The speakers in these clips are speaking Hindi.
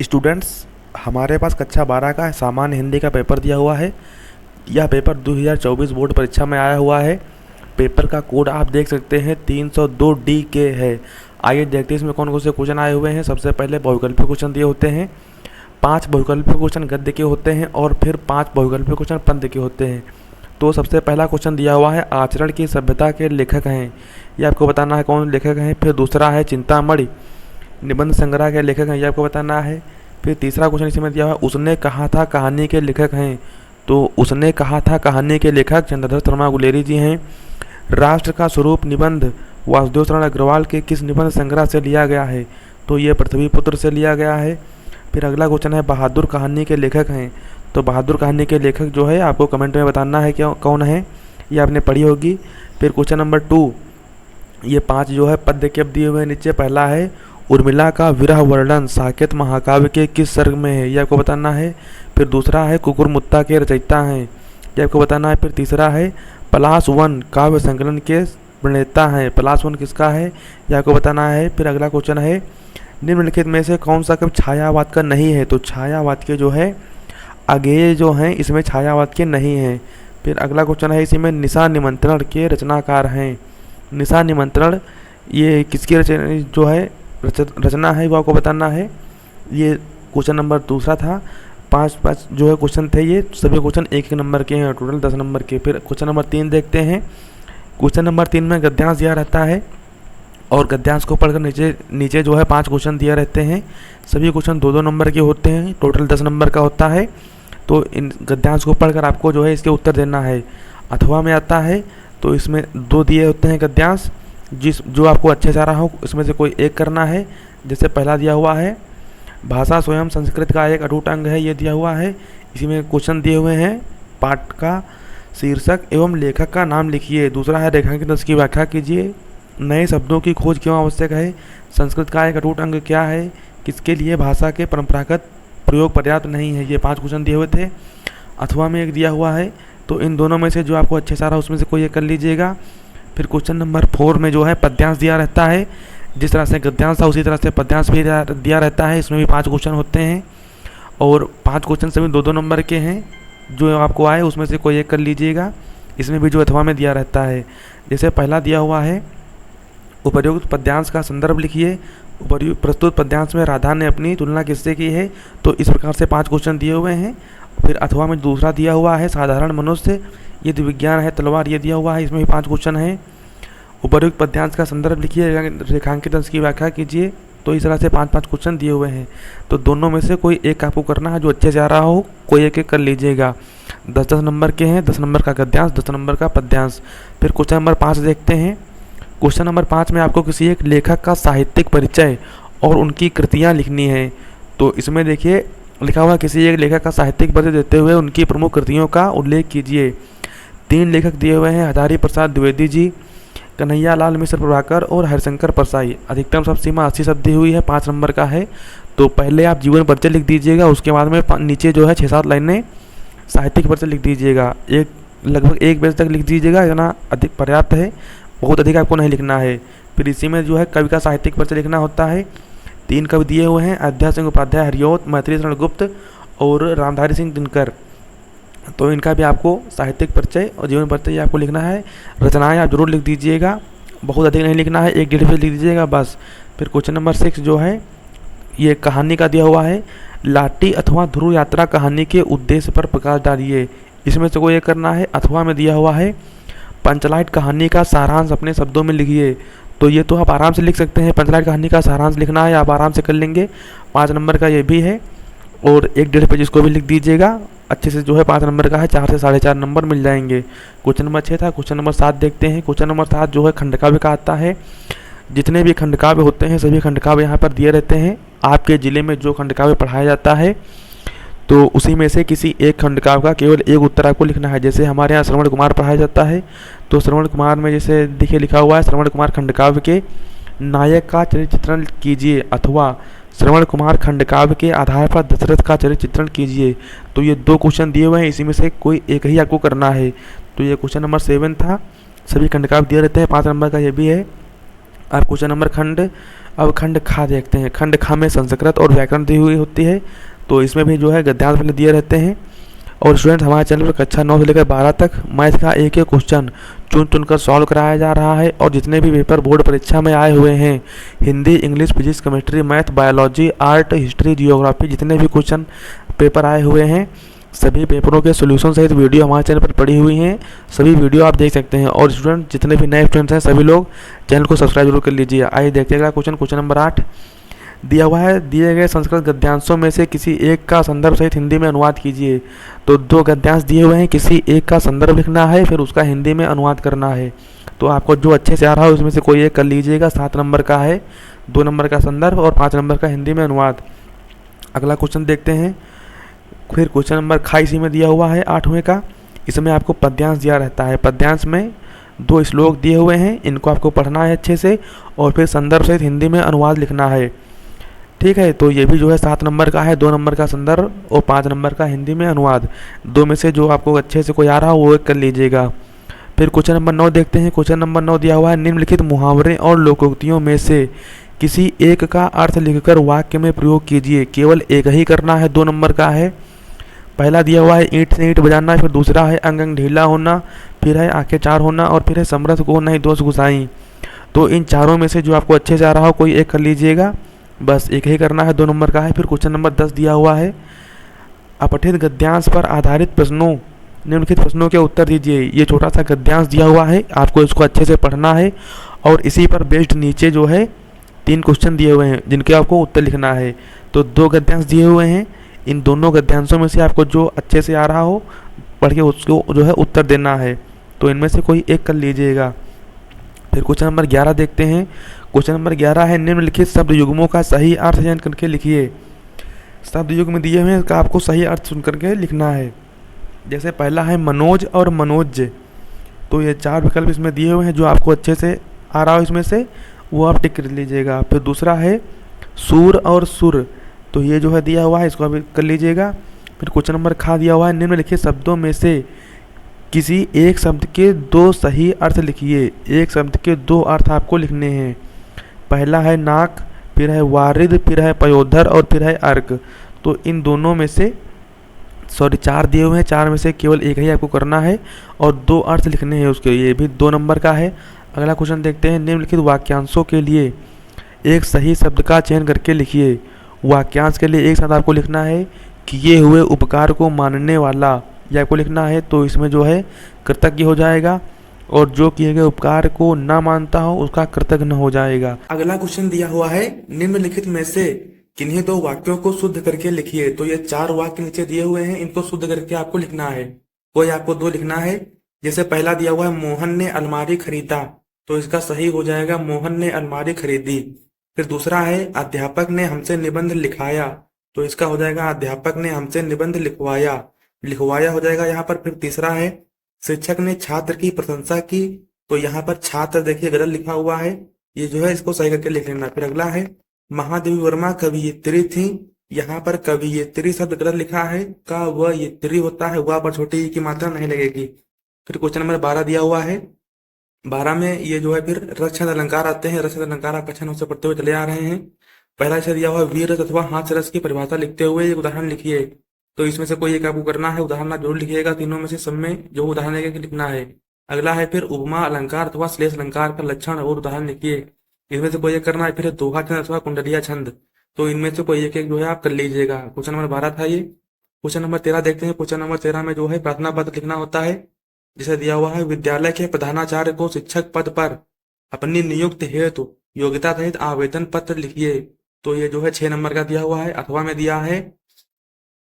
स्टूडेंट्स, हमारे पास कक्षा 12 का सामान्य हिंदी का पेपर दिया हुआ है। यह पेपर 2024 बोर्ड परीक्षा में आया हुआ है। पेपर का कोड आप देख सकते हैं 302 DK है। आइए देखते हैं इसमें कौन कौन से क्वेश्चन आए हुए हैं। सबसे पहले बहुविकल्पीय क्वेश्चन दिए होते हैं। 5 बहुविकल्पीय क्वेश्चन गद्य के होते हैं और फिर 5 बहुविकल्पीय क्वेश्चन पद्य के होते हैं। तो सबसे पहला क्वेश्चन दिया हुआ है, आचरण की सभ्यता के लेखक हैं। ये आपको बताना है कौन लेखक हैं। फिर दूसरा है, चिंतामणि निबंध संग्रह के लेखक हैं, ये आपको बताना है। फिर तीसरा क्वेश्चन इसमें दिया हुआ है, उसने कहा था कहानी के लेखक हैं। तो उसने कहा था कहानी के लेखक चंद्रधर शर्मा गुलेरी जी हैं। राष्ट्र का स्वरूप निबंध वासुदेव शरण अग्रवाल के किस निबंध संग्रह से लिया गया है। तो ये पृथ्वीपुत्र से लिया गया है। फिर अगला क्वेश्चन है, बहादुर कहानी के लेखक हैं। तो बहादुर कहानी के लेखक जो है आपको कमेंट में बताना है क्या कौन है, ये आपने पढ़ी होगी। फिर क्वेश्चन नंबर 2, ये 5 जो है पद्य के दिए हुए हैं नीचे। पहला है, उर्मिला का विरह वर्णन साकेत महाकाव्य के किस सर्ग में है, ये आपको बताना है। फिर दूसरा है, कुकुरमुत्ता के रचयिता हैं, ये आपको बताना है। फिर तीसरा है, पलाश वन काव्य संकलन के प्रणेता हैं। पलाश वन किसका है, ये आपको बताना है। फिर अगला क्वेश्चन है, निम्नलिखित में से कौन सा कवि छायावाद का नहीं है। तो छायावाद के जो है अगेय जो हैं इसमें छायावाद के नहीं हैं। फिर अगला क्वेश्चन है, इसी में निशा निमंत्रण के रचनाकार हैं। निशा निमंत्रण ये किसकी रचना जो है रचना है वो आपको बताना है। ये क्वेश्चन नंबर दूसरा था। 5 जो है क्वेश्चन थे, ये सभी क्वेश्चन 1-1 नंबर के हैं, टोटल 10 नंबर के। फिर क्वेश्चन नंबर 3 देखते हैं। क्वेश्चन नंबर 3 में गद्यांश दिया रहता है और गद्यांश को पढ़कर नीचे जो है 5 क्वेश्चन दिए रहते हैं। सभी क्वेश्चन 2-2 नंबर के होते हैं, टोटल 10 नंबर का होता है। तो इन गद्यांश को पढ़कर आपको जो है इसके उत्तर देना है। अथवा में आता है तो इसमें 2 दिए होते हैं गद्यांश, जो आपको अच्छे से आ रहा हो इसमें से कोई एक करना है। जैसे पहला दिया हुआ है, भाषा स्वयं संस्कृत का एक अटूट अंग है, ये दिया हुआ है। इसी में क्वेश्चन दिए हुए हैं, पाठ का शीर्षक एवं लेखक का नाम लिखिए। दूसरा है, रेखांकित अंश की व्याख्या कीजिए। नए शब्दों की खोज क्यों आवश्यक है। संस्कृत का एक अटूट अंग क्या है। किसके लिए भाषा के परंपरागत प्रयोग पर्याप्त नहीं है। ये 5 क्वेश्चन दिए हुए थे। अथवा में एक दिया हुआ है, तो इन दोनों में से जो आपको अच्छे से आ रहा है उसमें से कोई एक कर लीजिएगा। फिर क्वेश्चन नंबर 4 में जो है पद्यांश दिया रहता है। जिस तरह से गद्यांश था उसी तरह से पद्यांश भी दिया रहता है। इसमें भी 5 क्वेश्चन होते हैं और 5 क्वेश्चन सभी 2-2 नंबर के हैं। जो आपको आए उसमें से कोई एक कर लीजिएगा। इसमें भी जो अथवा में दिया रहता है, जैसे पहला दिया हुआ है, उपर्युक्त पद्यांश का संदर्भ लिखिए। उपर्युक्त प्रस्तुत पद्यांश में राधा ने अपनी तुलना किससे की है। तो इस प्रकार से 5 क्वेश्चन दिए हुए हैं। फिर अथवा में दूसरा दिया हुआ है, साधारण मनुष्य यदि विज्ञान है तलवार, ये दिया हुआ है। इसमें भी 5 क्वेश्चन हैं। उपर्युक्त पद्यांश का संदर्भ लिखिए, रेखांकित अंश की व्याख्या कीजिए। तो इस तरह से 5-5 क्वेश्चन दिए हुए हैं। तो दोनों में से कोई एक आपको करना है, जो अच्छे से आ रहा हो कोई एक कर लीजिएगा। 10-10 नंबर के हैं, 10 नंबर का गद्यांश, 10 नंबर का पद्यांश। फिर क्वेश्चन नंबर 5 देखते हैं। क्वेश्चन नंबर 5 में आपको किसी एक लेखक का साहित्यिक परिचय और उनकी कृतियाँ लिखनी है। तो इसमें देखिए लिखा हुआ, किसी एक लेखक का साहित्यिक परिचय देते हुए उनकी प्रमुख कृतियों का उल्लेख कीजिए। 3 लेखक दिए हुए हैं, हजारी प्रसाद द्विवेदी जी, कन्हैया लाल मिश्र प्रभाकर और हरिशंकर परसाई। अधिकतम शब्द सीमा 80 शब्द दी हुई है, 5 नंबर का है। तो पहले आप जीवन परिचय लिख दीजिएगा, उसके बाद में नीचे जो है 6-7 लाइनें साहित्यिक परिचय लिख दीजिएगा। लगभग 1 पेज तक लिख दीजिएगा, इतना अधिक पर्याप्त है, बहुत अधिक आपको नहीं लिखना है। फिर इसी में जो है कवि का साहित्यिक परिचय लिखना होता है। 3 कवि दिए हुए हैं, अयोध्या सिंह उपाध्याय हरिओत, मैथिली शरण गुप्त और रामधारी सिंह दिनकर। तो इनका भी आपको साहित्यिक परिचय और जीवन परिचय आपको लिखना है। रचनाएं आप जरूर लिख दीजिएगा, बहुत अधिक नहीं लिखना है, 1-1.5 पेज लिख दीजिएगा बस। फिर क्वेश्चन नंबर 6 जो है ये कहानी का दिया हुआ है, लाटी अथवा ध्रुव यात्रा कहानी के उद्देश्य पर प्रकाश डालिए। इसमें से कोई एक करना है। अथवा में दिया हुआ है, पंचलाइट कहानी का सारांश अपने शब्दों में लिखिए। तो ये तो आप आराम से लिख सकते हैं, पंचलाइट कहानी का सारांश लिखना है, आप आराम से कर लेंगे। 5 नंबर का ये भी है और 1-1.5 पेज इसको भी लिख दीजिएगा अच्छे से, जो है 5 नंबर का है। 4 से 4.5 नंबर मिल जाएंगे। क्वेश्चन नंबर 6 था। क्वेश्चन नंबर 7 देखते हैं। क्वेश्चन नंबर 7 जो है खंडकाव्य का आता है। जितने भी खंडकाव्य होते हैं सभी खंडकाव्य यहाँ पर दिए रहते हैं। आपके ज़िले में जो खंडकाव्य पढ़ाया जाता है तो उसी में से किसी एक खंडकाव्य का केवल एक उत्तर आपको लिखना है। जैसे हमारे यहाँ श्रवण कुमार पढ़ाया जाता है, तो श्रवण कुमार में जैसे देखिए लिखा हुआ है, श्रवण कुमार खंडकाव्य के नायक का चरित्र चित्रण कीजिए, अथवा श्रवण कुमार खंडकाव्य के आधार पर दशरथ का चरित्र चित्रण कीजिए। तो ये 2 क्वेश्चन दिए हुए हैं, इसी में से कोई एक ही आपको करना है। तो ये क्वेश्चन नंबर 7 था। सभी खंडकाव्य दिए रहते हैं, 5 नंबर का ये भी है। और क्वेश्चन नंबर अब खंड खा देखते हैं। खंड खा में संस्कृत और व्याकरण दी हुई होती है, तो इसमें भी जो है गद्यांश भी दिए रहते हैं। और स्टूडेंट, हमारे चैनल पर कक्षा 9 से लेकर 12 तक मैथ का एक एक क्वेश्चन चुन चुन कर सॉल्व कराया जा रहा है। और जितने भी पेपर बोर्ड परीक्षा में आए हुए हैं, Hindi, English, physics, chemistry, math, biology, art, history, geography, जितने भी क्वेश्चन पेपर आए हुए हैं, सभी पेपरों के सोल्यूशन सहित वीडियो हमारे चैनल पर पड़ी हुई हैं। सभी वीडियो आप देख सकते हैं। और स्टूडेंट, जितने भी नए स्टूडेंट्स हैं, सभी लोग चैनल को सब्सक्राइब जरूर कर लीजिए। आइए देखते हैं अगला क्वेश्चन। क्वेश्चन नंबर 8 दिया हुआ है, दिए गए संस्कृत गद्यांशों में से किसी एक का संदर्भ सहित हिंदी में अनुवाद कीजिए। तो 2 गद्यांश दिए हुए हैं, किसी एक का संदर्भ लिखना है, फिर उसका हिंदी में अनुवाद करना है। तो आपको जो अच्छे से आ रहा हो उसमें से कोई एक कर लीजिएगा। 7 नंबर का है, 2 नंबर का संदर्भ और 5 नंबर का हिंदी में अनुवाद। अगला क्वेश्चन देखते हैं। फिर क्वेश्चन नंबर खा इसी में दिया हुआ है 8वें का। इसमें आपको पद्यांश दिया रहता है। पद्यांश में 2 श्लोक दिए हुए हैं, इनको आपको पढ़ना है अच्छे से और फिर संदर्भ सहित हिंदी में अनुवाद लिखना है। ठीक है, तो ये भी जो है 7 नंबर का है, 2 नंबर का संदर्भ और 5 नंबर का हिंदी में अनुवाद। 2 में से जो आपको अच्छे से कोई आ रहा हो वो एक कर लीजिएगा। फिर क्वेश्चन नंबर 9 देखते हैं। क्वेश्चन नंबर 9 दिया हुआ है, निम्नलिखित मुहावरे और लोकोक्तियों में से किसी एक का अर्थ लिखकर वाक्य में प्रयोग कीजिए। केवल एक ही करना है, 2 नंबर का है। पहला दिया हुआ है, ईंट से ईंट बजाना, फिर दूसरा है अंग अंग ढीला होना, फिर है आंखें चार होना और फिर है समरथ को नहीं दोष गुसाई। तो इन चारों में से जो आपको अच्छे से आ रहा हो कोई एक कर लीजिएगा, बस एक ही करना है, 2 नंबर का है। फिर क्वेश्चन नंबर 10 दिया हुआ है, अपठित गद्यांश पर आधारित प्रश्नों, निम्नलिखित प्रश्नों के उत्तर दीजिए। ये छोटा सा गद्यांश दिया हुआ है, आपको इसको अच्छे से पढ़ना है और इसी पर बेस्ड नीचे जो है 3 क्वेश्चन दिए हुए हैं जिनके आपको उत्तर लिखना है। तो 2 गद्यांश दिए हुए हैं, इन दोनों गद्यांशों में से आपको जो अच्छे से आ रहा हो पढ़ के उसको जो है उत्तर देना है। तो इनमें से कोई एक कर लीजिएगा। फिर क्वेश्चन नंबर 11 देखते हैं। क्वेश्चन नंबर 11 है, निम्नलिखित शब्द युग्मों का सही अर्थ चयन करके लिखिए। शब्द युग्म दिए हुए हैं, इसका आपको सही अर्थ सुन करके लिखना है। जैसे पहला है मनोज और मनोज, तो ये 4 विकल्प इसमें दिए हुए हैं, जो आपको अच्छे से आ रहा हो इसमें से वो आप टिक कर लीजिएगा। फिर दूसरा है सूर और सुर, तो ये जो है दिया हुआ है, इसको आप कर लीजिएगा। फिर क्वेश्चन नंबर खा दिया हुआ है, निम्नलिखित शब्दों में से किसी एक शब्द के 2 सही अर्थ लिखिए। एक शब्द के 2 अर्थ आपको लिखने हैं। पहला है नाक, फिर है वारिद, फिर है पयोधर और फिर है अर्क। तो इन दोनों में से 4 दिए हुए हैं, 4 में से केवल एक ही आपको करना है और 2 अर्थ लिखने हैं उसके। ये भी 2 नंबर का है। अगला क्वेश्चन देखते हैं, निम्नलिखित वाक्यांशों के लिए एक सही शब्द का चयन करके लिखिए। वाक्यांश के लिए एक साथ आपको लिखना है, किए हुए उपकार को मानने वाला, ये आपको लिखना है। तो इसमें जो है कृतज्ञ हो जाएगा और जो किए गए उपकार को ना मानता हो उसका कृतज्ञ हो जाएगा। अगला क्वेश्चन दिया हुआ है, निम्नलिखित में से किन्हीं 2 वाक्यों को शुद्ध करके लिखिए। तो ये 4 वाक्य नीचे दिए हुए हैं, इनको शुद्ध करके आपको लिखना है। कोई आपको 2 लिखना है। जैसे पहला दिया हुआ है, मोहन ने अलमारी खरीदा, तो इसका सही हो जाएगा मोहन ने अलमारी खरीदी। फिर दूसरा है, अध्यापक ने हमसे निबंध लिखाया, तो इसका हो जाएगा अध्यापक ने हमसे निबंध लिखवाया, लिखवाया हो जाएगा यहाँ पर। फिर तीसरा है, शिक्षक ने छात्र की प्रशंसा की, तो यहाँ पर छात्र देखिए गलत लिखा हुआ है, ये जो है इसको सही करके लिख लेना। फिर अगला है, महादेवी वर्मा कवियत्री थी, यहाँ पर कवियत्री शब्द गलत लिखा है, का व यत्री होता है, वह पर छोटी की मात्रा नहीं लगेगी। फिर क्वेश्चन नंबर 12 दिया हुआ है। 12 में ये जो है फिर रक्षण अलंकार आते हैं। रक्षण अलंकार आप कक्षा 9 से पढ़ते हुए चले आ रहे हैं। पहला इसे दिया हुआ है, वीर रस अथवा हाथ रस की परिभाषा लिखते हुए एक उदाहरण लिखिए। तो इसमें से कोई एक आपको करना है, उदाहरण आप जरूर लिखिएगा। तीनों में से सब में जो उदाहरण है लिखना है। अगला है, फिर उपमा अलंकार अथवा श्लेष अलंकार का लक्षण और उदाहरण लिखिए। इसमें से कोई एक करना है। फिर दोहा छंद अथवा कुंडलिया छंद, तो इनमें से कोई एक जो है आप कर लीजिएगा। क्वेश्चन नंबर 12 था ये। क्वेश्चन नंबर 13 देखते हैं। क्वेश्चन नंबर 13 में जो है प्रार्थना पत्र लिखना होता है। जिसे दिया हुआ है, विद्यालय के प्रधानाचार्य को शिक्षक पद पर अपनी नियुक्ति हेतु योग्यता सहित आवेदन पत्र लिखिए। तो ये जो है 6 नंबर का दिया हुआ है। अथवा में दिया है,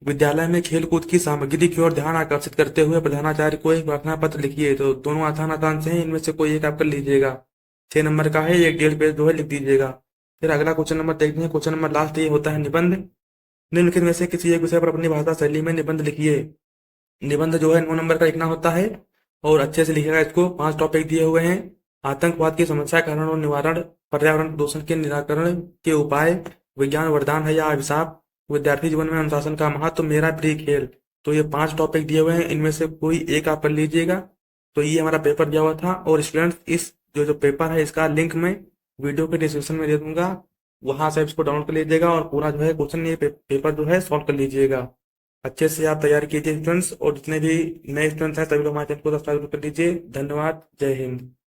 विद्यालय में खेलकूद की सामग्री की ओर ध्यान आकर्षित करते हुए प्रधानाचार्य को एक प्रार्थना पत्र लिखिए। तो दोनों आसान आसान से हैं, इनमें से कोई एक आप कर लीजिएगा। 6 नंबर का है, 1.5 पेज जो है लिख दीजिएगा। फिर अगला क्वेश्चन नंबर देखते हैं। क्वेश्चन नंबर लास्ट ये होता है, निबंध। निम्नलिखित में से किसी एक विषय पर अपनी भाषा शैली में निबंध लिखिए। निबंध जो है 9 नंबर का लिखना होता है और अच्छे से लिखिएगा इसको। 5 टॉपिक दिए हुए हैं, आतंकवाद की समस्या, कारण और निवारण, पर्यावरण प्रदूषण के निराकरण के उपाय, विज्ञान वरदान है या अभिशाप, विद्यार्थी जीवन में अनुशासन का महत्व, मेरा प्रिय खेल। तो ये 5 टॉपिक दिए हुए हैं, इनमें से कोई एक आप कर लीजिएगा। तो ये हमारा पेपर दिया हुआ था। और स्टूडेंट्स, इस जो पेपर है इसका लिंक मैं वीडियो के डिस्क्रिप्शन में दे दूंगा। वहां से इसको डाउनलोड कर लीजिएगा और पूरा जो है क्वेश्चन ये पेपर जो है सॉल्व कर लीजिएगा। अच्छे से आप तैयारी कीजिए स्टूडेंट्स, और जितने भी नए स्टूडेंट्स हैं सभी लोग हमारे चैनल को सब्सक्राइब कर लीजिए। धन्यवाद, जय हिंद।